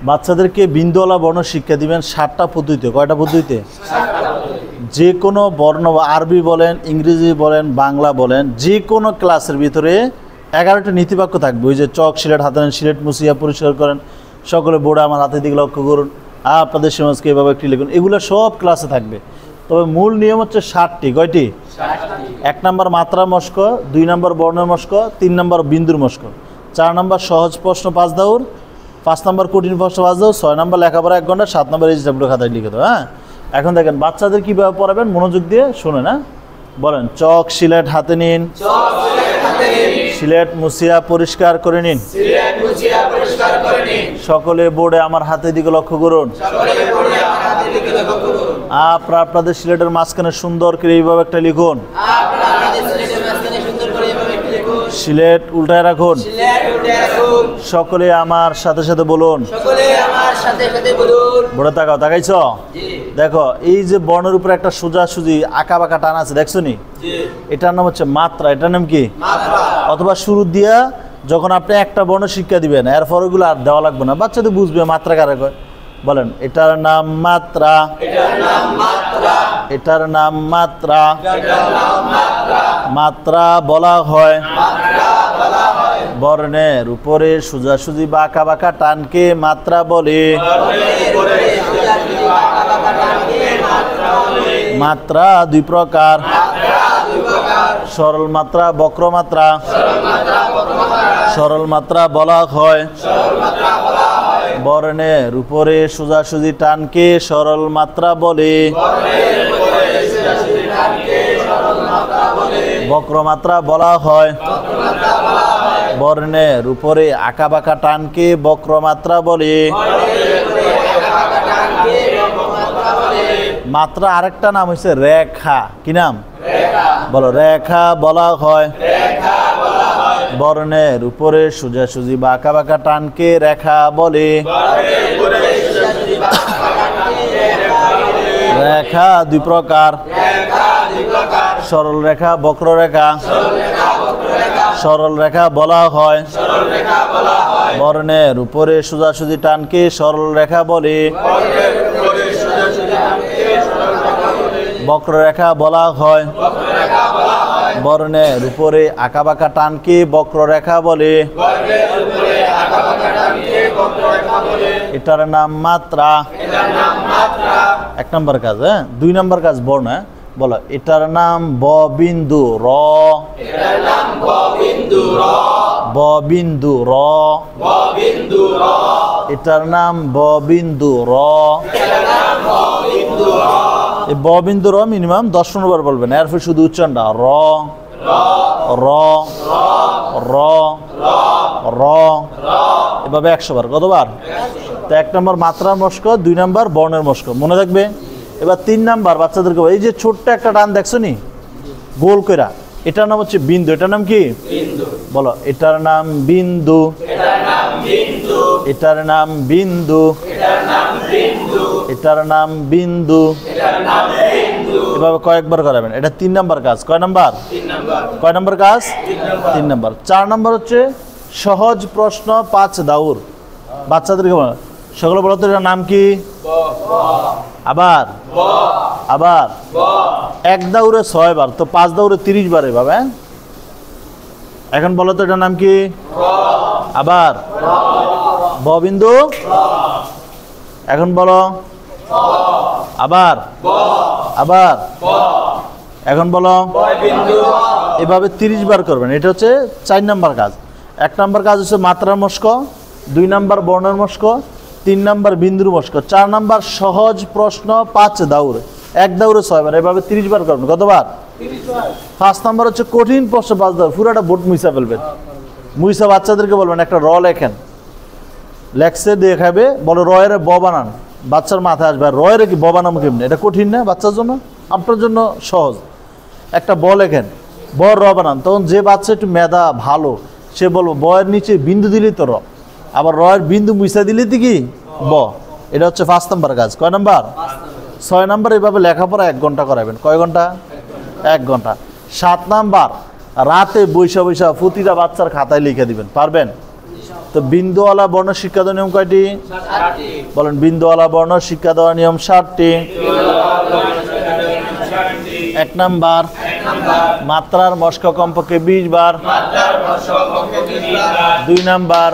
বাচ্চাদেরকে বিন্দুওয়ালা বর্ণ শিক্ষা দিবেন 7টা পদ্ধতিতে। কয়টা পদ্ধতিতে? যে কোনো বর্ণ, আরবি বলেন, ইংরেজি বলেন, বাংলা বলেন, যে কোনো ক্লাসের ভিতরে 11টা নীতিবাক্য থাকবে। ওই যে চক সিলেট হাতে নেন, সিলেট মুছিয়া পরিষ্কার করেন, সকলে বোর্ডে আমার হাতের দিকে লক্ষ্য করুন, আপনাদের সমাজকে এভাবে একটি লিখুন, এগুলো সব ক্লাসে থাকবে। তবে মূল নিয়ম হচ্ছে 7টি। কয়টি? 1 নম্বর মাত্রা মস্ক, 2 নম্বর বর্ণের মস্ক, 3 নম্বর বিন্দুর মস্ক, 4 নম্বর সহজ প্রশ্ন 5 দাউর, 5 নম্বর কঠিন প্রশ্ন 5 দাউর, 6 নম্বর লেখাপড়া 1 ঘন্টা, 7 নম্বর HW খাতায় লিখে দাও। হ্যাঁ, এখন দেখেন বাচ্চাদের কীভাবে পড়াবেন, মনোযোগ দিয়ে শুনে না। বলেন, চক সিলেট হাতে নিন, সিলেট মুছিয়া পরিষ্কার করে নিন, সকলে বোর্ডে আমার হাতের দিকে লক্ষ্য করুন। আপনাদের সিলেটের মাঝখানে সুন্দর করে এইভাবে একটা লিখুন, সিলেট উল্টায় রাখুন। সকলে আমার সাথে সাথে বলুন, বোর্ডে তাকাও, তাকাইছ? দেখো, এই যে বর্ণের উপরে একটা সোজাসুজি আঁকা বাঁকা টান আছে, দেখছো নি? এটার নাম হচ্ছে মাত্রা। এটার নাম কি? অথবা শুরু দিয়া যখন আপনি একটা বর্ণ শিক্ষা দিবেন, এরপর ওগুলো আর দেওয়া লাগবে না, বাচ্চাদের বুঝবে মাত্রা কারে কয়। বলেন, এটার নাম মাত্রা, এটার নাম মাত্রা, মাত্রা বলা হয় বর্ণের উপরে সোজাসুজি বাঁকা বাঁকা টানকে মাত্রা বলে। মাত্রা 2 প্রকার, সরল মাত্রা, বক্র মাত্রা। সরল মাত্রা বলা হয় বর্ণের উপরে সোজাসুজি টানকে সরল মাত্রা বলে। বক্র মাত্রা বলা হয় বর্ণের উপরে আঁকা বাঁকা টানকে বক্র মাত্রা বলে। মাত্রা আরেকটা নাম হচ্ছে রেখা। কি নাম? বলো, রেখা বলা হয় বর্ণের উপরে সোজাসুজি বা আঁকা বাঁকা টানকে রেখা বলে। রেখা 2 প্রকার, সরল রেখা, বক্র রেখা। সরল রেখা বলা হয় বর্ণের উপরে সোজাসুজি টানকে সরল রেখা বলে। বক্র রেখা বলা হয় বর্ণের উপরে আঁকা বাঁকা টানকে বক্র রেখা বলে। এটার নাম মাত্রা। 1 নম্বর কাজ। 2 নম্বর কাজ বর্ণ। বলো, এটার নাম ব বিন্দু র। ব বিন্দু র। এটার নাম ব বিন্দু র। এই ব বিন্দু র মিনিমাম 10 বার বলবেন, এরপর শুধু উচ্চারণটা র র র র, এভাবে 100 বার। কতবার? তো 1 নম্বর মাত্রার মস্ক, 2 নম্বর বর্ণের মস্ক, মনে থাকবে। এবার 3 নাম্বার বাচ্চাদেরকে, এই যে ছোট্ট একটা টান দেখছো নি গোল কইরা, এটার নাম হচ্ছে বিন্দু। এটার নাম কি? বলো, এটার নাম বিন্দু। এটার নাম বিন্দু। এটার নাম বিন্দু। এভাবে কয়েকবার করাবেন। এটা 3 নাম্বার কাজ। কয় নাম্বার? কয় নাম্বার কাজ? 3 নাম্বার। 4 নাম্বার হচ্ছে সহজ প্রশ্ন 5 দাউর। বাচ্চাদেরকে সকলে বলো তো, এটার নাম কি? আবার আবার 1 দাউরে 6 বার, তো 5 দাউরে 30 বার এভাবে। এখন বলো তো, এটার নাম কি? আবার ব বিন্দু। এখন বলো, আবার আবার। এখন বলো, এভাবে 30 বার করবেন। এটা হচ্ছে 4 নাম্বার কাজ। 1 নাম্বার কাজ হচ্ছে মাত্রার মস্ক, 2 নাম্বার বর্ণের মস্ক, 3 নাম্বার বিন্দুর মস্ক, 4 নাম্বার সহজ প্রশ্ন 5 দাউর। 1 দাউরে 6 বার, এভাবে 30 বার করবেন। কতবার? 5 নাম্বার হচ্ছে কঠিন প্রশ্ন 5 দাউর। পুরোটা বোর্ড মুইসা ফেলবেন। মুইসা বাচ্চাদেরকে বলবেন একটা র লেখেন, লেখছে দেখাবে, বলো র এর ব বানান। বাচ্চার মাথায় আসবে, র এর কি ব বানাবো কেমনি? এটা কঠিন না বাচ্চার জন্য, আপনার জন্য সহজ। একটা ব লেখেন, ব র বানান। তখন যে বাচ্চা একটু মেধা ভালো, সে বলবো বয়ের নিচে বিন্দু দিলেই তো র, আবার রয়ের বিন্দু মুইসা দিলে তো কি ব। এটা হচ্ছে 5 নাম্বার কাজ। কয় নাম্বার? 6 নাম্বার। এভাবে লেখাপড়া 1 ঘন্টা করাবেন। কয় ঘন্টা? 1 ঘন্টা। 7 নাম্বার রাতে বৈশা বৈশা প্রতিটা বাচ্চার খাতায় লিখে দিবেন। পারবেন? তো বিন্দুওয়ালা বর্ণ শিক্ষা দেওয়ার নিয়ম কয়টি? বলেন, বিন্দুওয়ালা বর্ণ শিক্ষা দেওয়ার নিয়ম 7টি। 1 নাম্বার, মাত্রার মশক কমপক্ষে 20 বার। 2 নাম্বার,